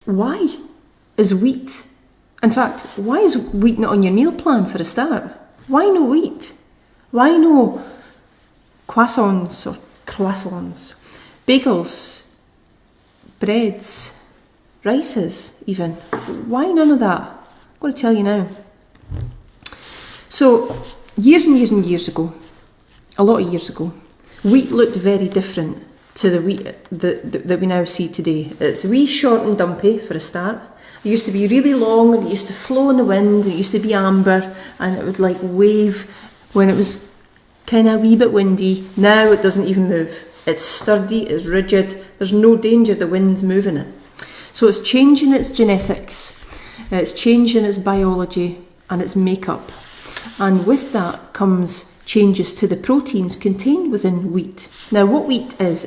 Why is wheat, in fact, why is wheat not on your meal plan for a start? Why no wheat? Why no croissants or croissants, bagels, breads, rices even? Why none of that? I'm going to tell you now. So, years and years and years ago, a lot of years ago, wheat looked very different to the wheat that we now see today. It's wee short and dumpy for a start. It used to be really long and it used to flow in the wind. It used to be amber and it would like wave when it was kind of a wee bit windy. Now it doesn't even move. It's sturdy, it's rigid, there's no danger the wind's moving it. So it's changing its genetics, it's changing its biology and its makeup. And with that comes changes to the proteins contained within wheat. Now what wheat is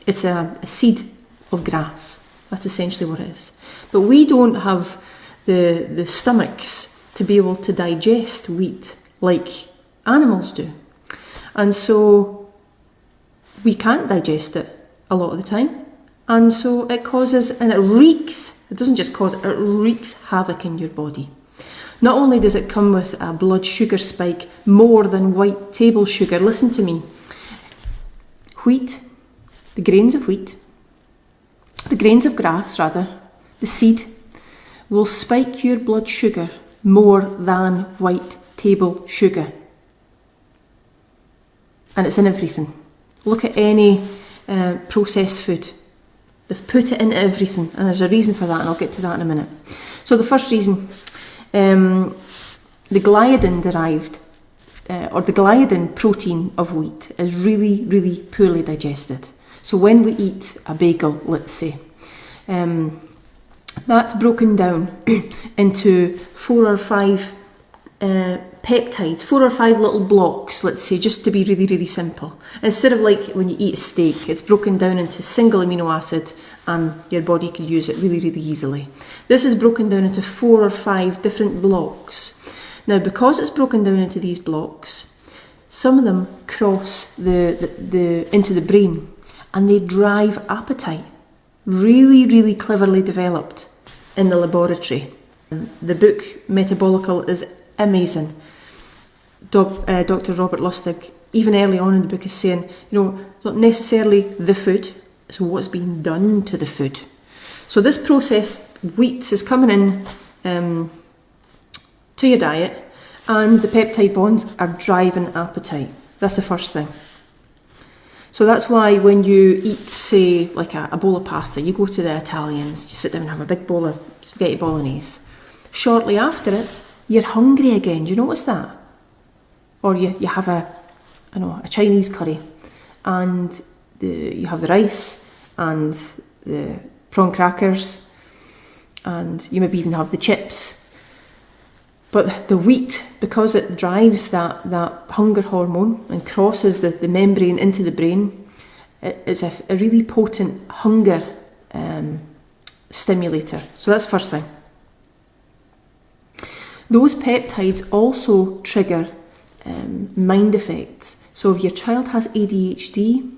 it's a seed of grass. That's essentially what it is. But we don't have the stomachs to be able to digest wheat like animals do. And so we can't digest it a lot of the time. And so it causes, and it wreaks, it doesn't just cause, it wreaks havoc in your body. Not only does it come with a blood sugar spike more than white table sugar, listen to me. Wheat, the grains of grass rather, the seed, will spike your blood sugar more than white table sugar. And it's in everything. Look at any processed food. They've put it in everything, and there's a reason for that, and I'll get to that in a minute. So the first reason, the gliadin derived, or the gliadin protein of wheat is really, really poorly digested. So when we eat a bagel, let's say, that's broken down into 4 or 5 peptides, 4 or 5 little blocks, let's say, just to be really, really simple. Instead of like when you eat a steak, it's broken down into single amino acid and your body can use it really, really easily. This is broken down into 4 or 5 different blocks. Now, because it's broken down into these blocks, some of them cross into the brain and they drive appetite. Really, really cleverly developed in the laboratory. The book Metabolical is amazing. Dr. Robert Lustig, even early on in the book, is saying, it's not necessarily the food, it's what's being done to the food. So this processed wheat is coming in to your diet, and the peptide bonds are driving appetite. That's the first thing. So that's why when you eat, say, like a bowl of pasta, you go to the Italians, you sit down and have a big bowl of spaghetti bolognese. Shortly after it, you're hungry again. Do you notice that? Or you have a Chinese curry, and you have the rice and the prawn crackers, and you maybe even have the chips. But the wheat, because it drives that hunger hormone and crosses the membrane into the brain, it's a really potent hunger stimulator. So that's the first thing. Those peptides also trigger mind effects. So if your child has ADHD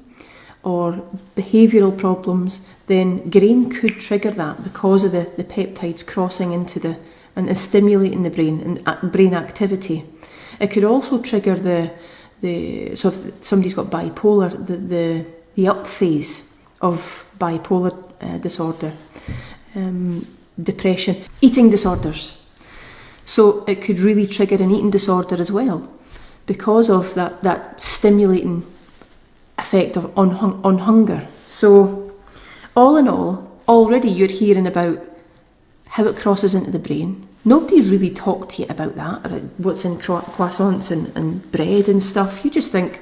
or behavioural problems, then grain could trigger that because of the peptides crossing into and stimulating the brain and brain activity. It could also trigger so if somebody's got bipolar, the up phase of bipolar disorder, depression, eating disorders. So it could really trigger an eating disorder as well because of that stimulating effect on hunger. So all in all, already you're hearing about how it crosses into the brain. Nobody's really talked to you about that, about what's in croissants and bread and stuff. You just think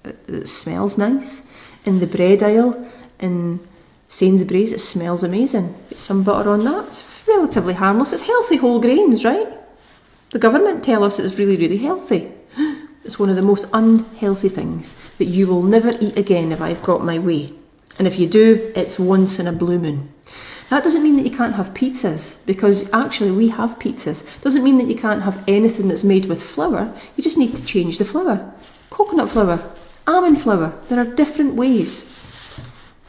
it smells nice. In the bread aisle in Sainsbury's, it smells amazing. Put some butter on that, it's relatively harmless. It's healthy whole grains, right? The government tell us it's really, really healthy. It's one of the most unhealthy things that you will never eat again if I've got my way. And if you do, it's once in a blue moon. That doesn't mean that you can't have pizzas, because actually we have pizzas. Doesn't mean that you can't have anything that's made with flour. You just need to change the flour. Coconut flour, almond flour. There are different ways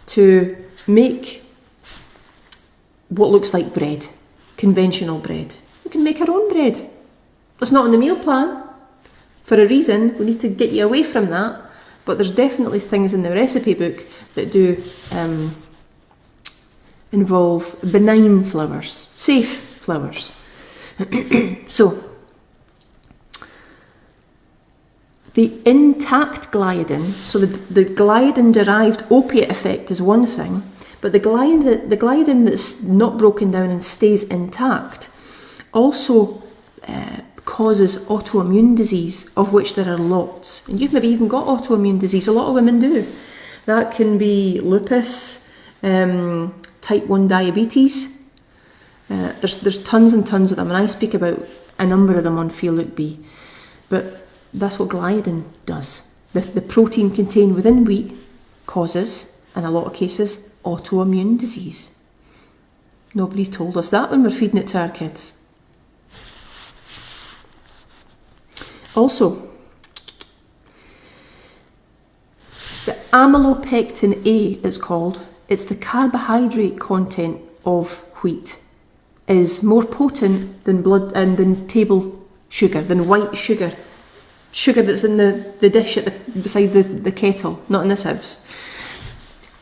to make what looks like bread, conventional bread. We can make our own bread. It's not on the meal plan. For a reason, we need to get you away from that. But there's definitely things in the recipe book that do involve benign flours, safe flours. So, the intact gliadin, so the gliadin-derived opiate effect is one thing, but the gliadin that's not broken down and stays intact also causes autoimmune disease, of which there are lots. And you've maybe even got autoimmune disease. A lot of women do. That can be lupus, type 1 diabetes. There's tons and tons of them, and I speak about a number of them on Feel Look Be. But that's what gliadin does. The protein contained within wheat causes, in a lot of cases, autoimmune disease. Nobody's told us that when we're feeding it to our kids. Also, the amylopectin A, it's called, it's the carbohydrate content of wheat, is more potent than blood and than table sugar, than white sugar. Sugar that's in the dish beside the kettle, not in this house.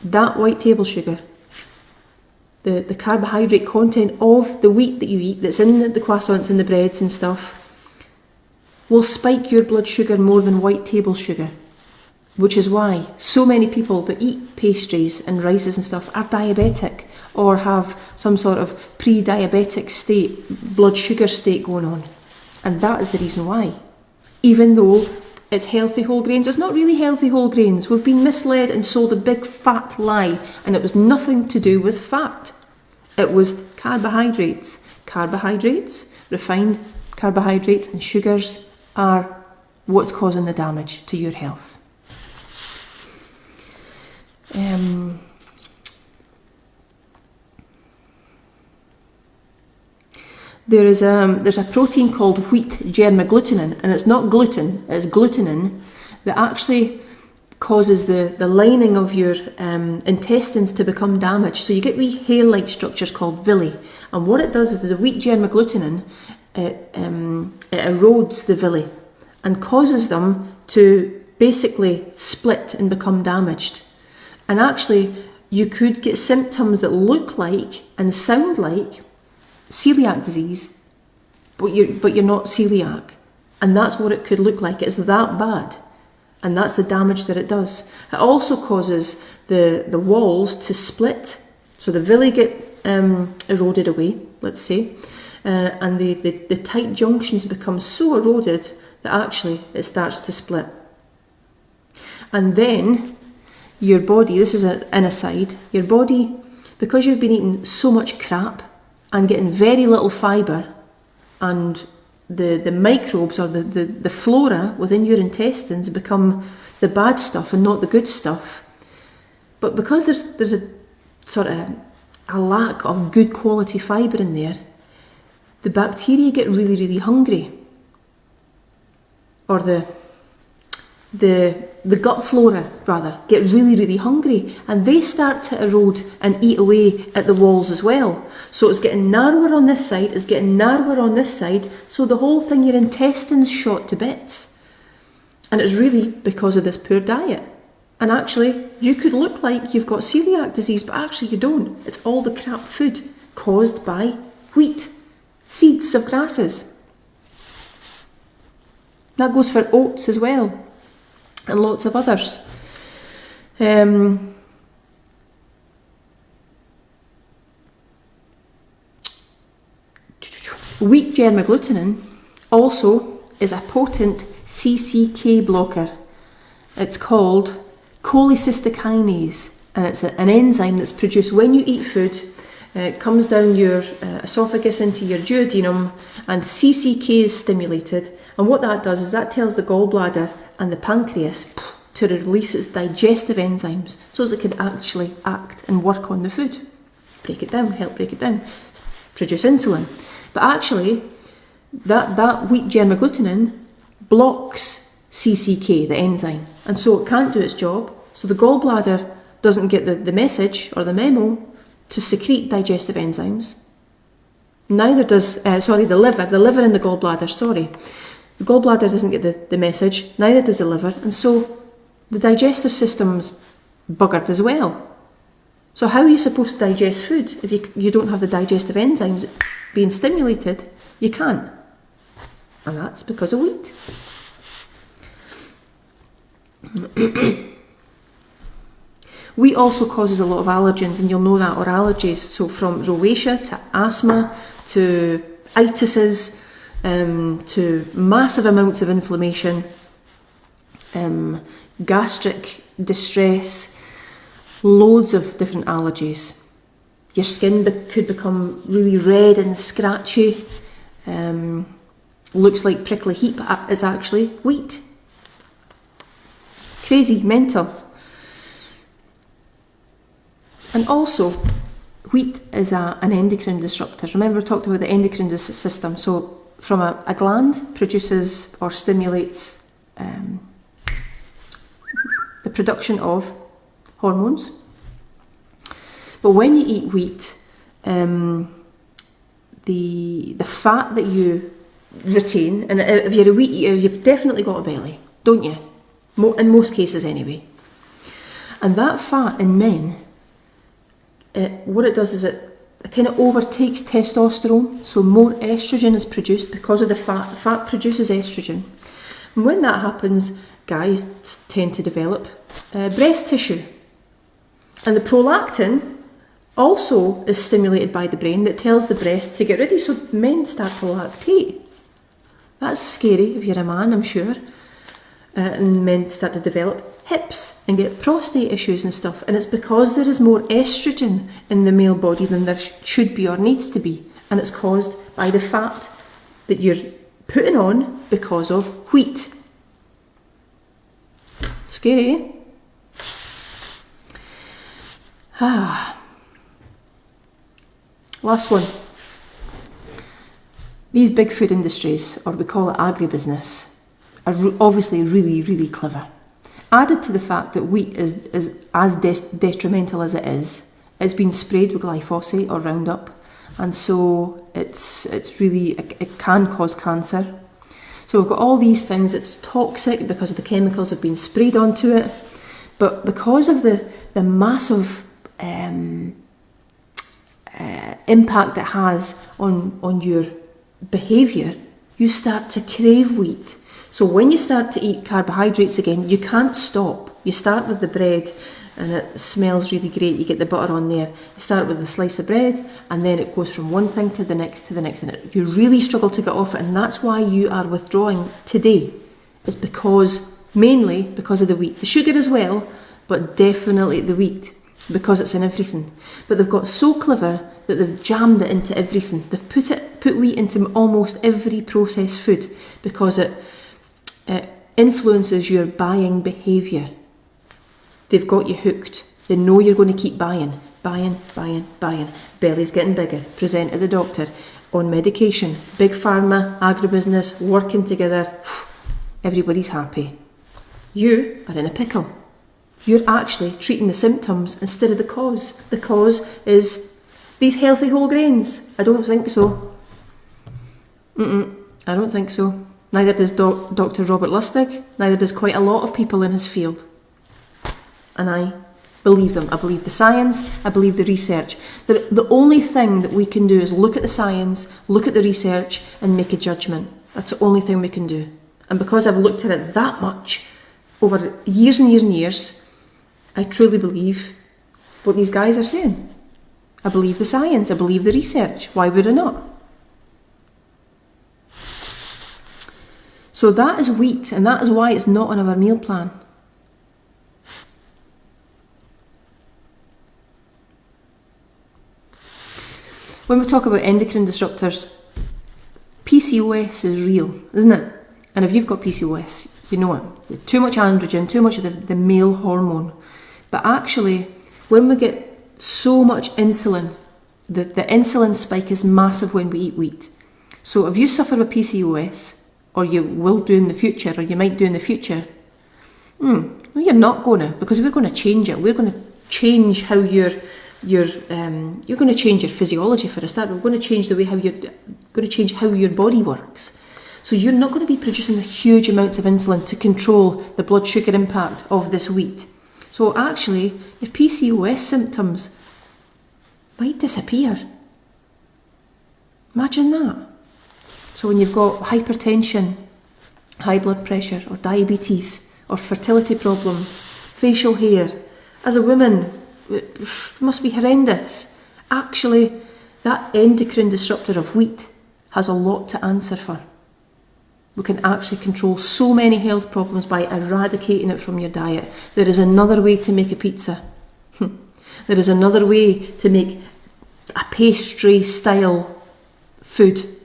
That white table sugar, the carbohydrate content of the wheat that you eat, that's in the croissants and the breads and stuff, will spike your blood sugar more than white table sugar, which is why so many people that eat pastries and rices and stuff are diabetic or have some sort of pre-diabetic state, blood sugar state going on. And that is the reason why. Even though it's healthy whole grains, it's not really healthy whole grains. We've been misled and sold a big fat lie, and it was nothing to do with fat. It was carbohydrates. Carbohydrates, refined carbohydrates and sugars are what's causing the damage to your health. There's a protein called wheat germagglutinin, and it's not gluten, it's glutenin, that actually causes the lining of your intestines to become damaged. So you get wee hair-like structures called villi. And what it does is the wheat germagglutinin, it erodes the villi and causes them to basically split and become damaged. And actually, you could get symptoms that look like and sound like celiac disease, but you're not celiac. And that's what it could look like. It's that bad. And that's the damage that it does. It also causes the walls to split. So the villi get eroded away, let's say, and the tight junctions become so eroded that actually it starts to split. And then your body, this is an aside, your body, because you've been eating so much crap and getting very little fibre, and the microbes or the flora within your intestines become the bad stuff and not the good stuff. But because there's a sort of a lack of good quality fibre in there, the bacteria get really, really hungry. Or the gut flora, rather, get really, really hungry, and they start to erode and eat away at the walls as well. So it's getting narrower on this side, it's getting narrower on this side, so the whole thing, your intestines shot to bits. And it's really because of this poor diet. And actually, you could look like you've got celiac disease, but actually you don't. It's all the crap food caused by wheat, seeds of grasses. That goes for oats as well, and lots of others. Wheat germagglutinin also is a potent CCK blocker. It's called cholecystokinase, and it's an enzyme that's produced when you eat food. It comes down your esophagus into your duodenum, and CCK is stimulated. And what that does is that tells the gallbladder and the pancreas to release its digestive enzymes so as it can actually act and work on the food. Break it down, help break it down, produce insulin. But actually, that wheat germagglutinin blocks CCK, the enzyme, and so it can't do its job. So the gallbladder doesn't get the message or the memo to secrete digestive enzymes. Neither does, the liver. The liver and the gallbladder, sorry. The gallbladder doesn't get the message, neither does the liver, and so the digestive system's buggered as well. So how are you supposed to digest food if you don't have the digestive enzymes being stimulated? You can't. And that's because of wheat. Wheat also causes a lot of allergens, and you'll know that, or allergies. So from rosacea to asthma to itises to massive amounts of inflammation, gastric distress, loads of different allergies. Your skin could become really red and scratchy. Looks like prickly heat, but it's actually wheat. Crazy, mental. And also, wheat is an endocrine disruptor. Remember, we talked about the endocrine system. So from a gland produces or stimulates the production of hormones. But when you eat wheat, the fat that you retain, and if you're a wheat eater, you've definitely got a belly, don't you? In most cases anyway. And that fat in men, what it does is it kind of overtakes testosterone, so more estrogen is produced because of the fat. The fat produces estrogen. And when that happens, guys tend to develop breast tissue. And the prolactin also is stimulated by the brain that tells the breast to get ready, so men start to lactate. That's scary if you're a man, I'm sure. And men start to develop hips and get prostate issues and stuff. And it's because there is more estrogen in the male body than there should be or needs to be. And it's caused by the fat that you're putting on because of wheat. Scary, eh? Last one. These big food industries, or we call it agribusiness, are obviously really, really clever. Added to the fact that wheat is as detrimental as it is, it's been sprayed with glyphosate or Roundup, and so it can cause cancer. So we've got all these things. It's toxic because of the chemicals have been sprayed onto it, but because of the massive impact it has on your behaviour, you start to crave wheat. So when you start to eat carbohydrates again, you can't stop. You start with the bread and it smells really great. You get the butter on there. You start with a slice of bread and then it goes from one thing to the next and you really struggle to get off it, and that's why you are withdrawing today. It's mainly because of the wheat. The sugar as well, but definitely the wheat, because it's in everything. But they've got so clever that they've jammed it into everything. They've put wheat into almost every processed food because it influences your buying behaviour. They've got you hooked. They know you're going to keep buying. Belly's getting bigger. Present to the doctor. On medication. Big pharma, agribusiness, working together. Everybody's happy. You are in a pickle. You're actually treating the symptoms instead of the cause. The cause is these healthy whole grains. I don't think so. I don't think so. Neither does Dr. Robert Lustig. Neither does quite a lot of people in his field. And I believe them. I believe the science. I believe the research. The only thing that we can do is look at the science, look at the research, and make a judgment. That's the only thing we can do. And because I've looked at it that much, over years and years and years, I truly believe what these guys are saying. I believe the science. I believe the research. Why would I not? So that is wheat, and that is why it's not on our meal plan. When we talk about endocrine disruptors, PCOS is real, isn't it? And if you've got PCOS, you know it. Too much androgen, too much of the male hormone. But actually, when we get so much insulin, the insulin spike is massive when we eat wheat. So if you suffer with PCOS, or you will do in the future, or you might do in the future, well, you're not going to, because we're going to change it. We're going to change how you're you're going to change your physiology for a start. We're going to change the way how your body works. So you're not going to be producing huge amounts of insulin to control the blood sugar impact of this wheat. So actually, your PCOS symptoms might disappear. Imagine that. So when you've got hypertension, high blood pressure, or diabetes, or fertility problems, facial hair, as a woman, it must be horrendous. Actually, that endocrine disruptor of wheat has a lot to answer for. We can actually control so many health problems by eradicating it from your diet. There is another way to make a pizza. There is another way to make a pastry style food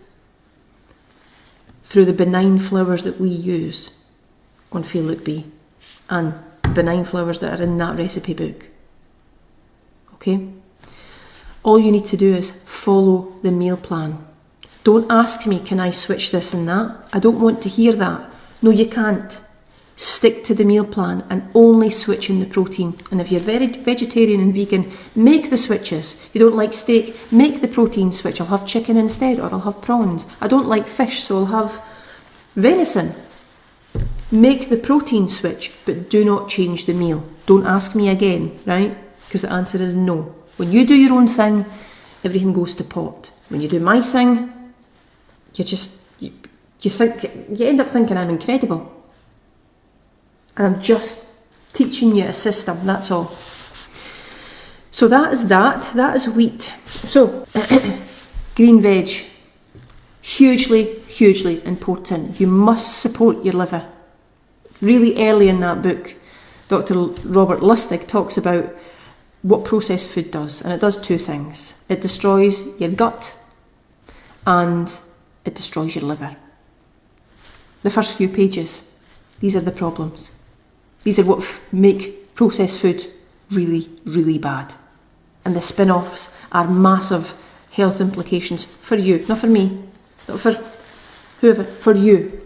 through the benign flours that we use on Feel Look Be and benign flours that are in that recipe book. Okay? All you need to do is follow the meal plan. Don't ask me, can I switch this and that? I don't want to hear that. No, you can't. Stick to the meal plan and only switch in the protein. And if you're vegetarian and vegan, make the switches. You don't like steak, make the protein switch. I'll have chicken instead, or I'll have prawns. I don't like fish, so I'll have venison. Make the protein switch, but do not change the meal. Don't ask me again, right? Because the answer is no. When you do your own thing, everything goes to pot. When you do my thing, you end up thinking I'm incredible. And I'm just teaching you a system, that's all. So that is wheat. So, green veg, hugely, hugely important. You must support your liver. Really early in that book, Dr. Robert Lustig talks about what processed food does, and it does two things. It destroys your gut and it destroys your liver. The first few pages, these are the problems. These are what make processed food really, really bad. And the spin-offs are massive health implications for you, not for me, not for whoever, for you.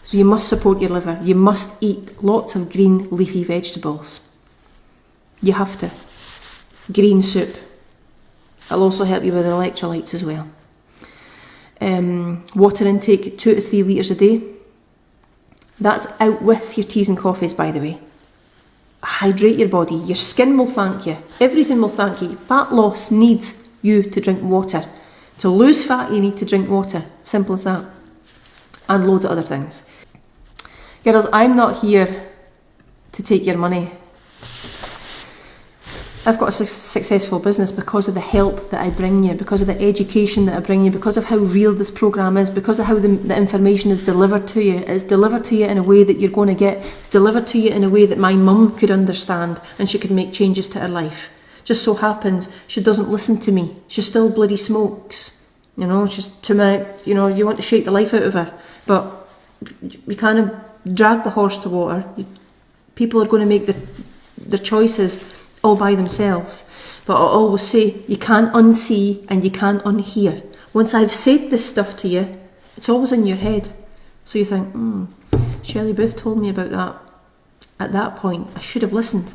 So you must support your liver. You must eat lots of green leafy vegetables. You have to. Green soup. It'll also help you with electrolytes as well. Water intake, 2 to 3 litres a day. That's out with your teas and coffees, by the way. Hydrate your body. Your skin will thank you. Everything will thank you. Fat loss needs you to drink water. To lose fat, you need to drink water. Simple as that. And loads of other things. Girls, I'm not here to take your money. I've got a successful business because of the help that I bring you, because of the education that I bring you, because of how real this programme is, because of how the information is delivered to you. It's delivered to you in a way that you're going to get. It's delivered to you in a way that my mum could understand and she could make changes to her life. Just so happens she doesn't listen to me. She still bloody smokes. You know, she's to my, you know, you want to shake the life out of her. But you kind of drag the horse to water. People are going to make their choices all by themselves. But I always say, you can't unsee and you can't unhear. Once I've said this stuff to you, it's always in your head. So you think, Shelley Booth told me about that at that point. I should have listened.